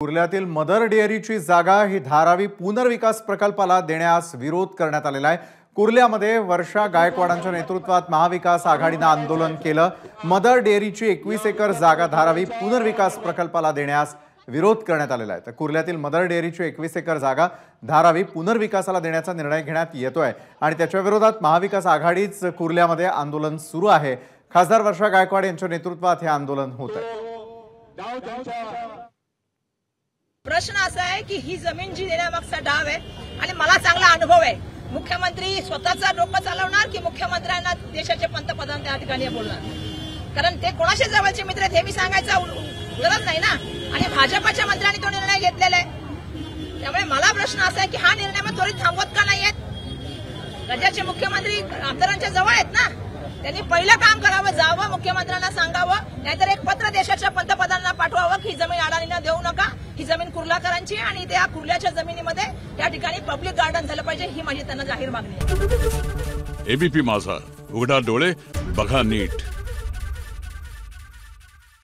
कुर्ल्यातील mother डेअरीची जागा ही धारावी पुनर्विकास प्रकल्पाला देण्यास विरोध करण्यात आलेला आहे। कुर्ल्यामध्ये वर्षा गायकवाडांच्या नेतृत्वात महाविकास आघाडीने आंदोलन केलं। मदर डेअरीची 21 एकर जागा धारावी पुनर्विकास प्रकल्पाला देण्यास विरोध करण्यात आलेला आहे। तर कुर्ल्यातील मदर डेअरीची 21 एकर जागा धारावी पुनर्विकासाला देण्याचा निर्णय घेण्यात येतोय आणि त्याच्या विरोधात महाविकास आघाडीच कुर्ल्यामध्ये आंदोलन सुरू आहे। खासदार वर्षा गायकवाड यांच्या नेतृत्वात हे आंदोलन होत आहे। प्रश्न असा आहे की ही जमीन जी देण्यामागचा डाव आहे आणि मला चांगला अनुभव आहे। मुख्यमंत्री स्वतःचा डोकं चालवणार की मुख्यमंत्र्यांना देशाचे पंतप्रधान त्या ठिकाणी बोलणार, कारण ते कोणाचे जवळचे मित्र आहेत हे मी सांगायचा गरज नाही ना। आणि भाजपच्या मंत्र्यांनी तो निर्णय घेतलेला आहे। त्यामुळे मला प्रश्न असा आहे की हा निर्णय मग त्वरित थांबवत का नाहीयेत? राज्याचे मुख्यमंत्री आमदारांच्या जवळ आहेत ना, त्यांनी पहिलं काम करावं, जावं मुख्यमंत्र्यांना सांगावं, नाहीतर एक पत्र देशाच्या पंतप्रधानांना पाठवावं की ही जमीन अडाणींना देऊ नका, ही जमीन कुर्लाकरांची आणि त्या कुर्ल्याच्या जमिनीमध्ये त्या ठिकाणी पब्लिक गार्डन झालं पाहिजे, ही माझी त्यांना जाहीर मागणी आहे। एबीपी माझा, उघडा डोळे बघा नीट।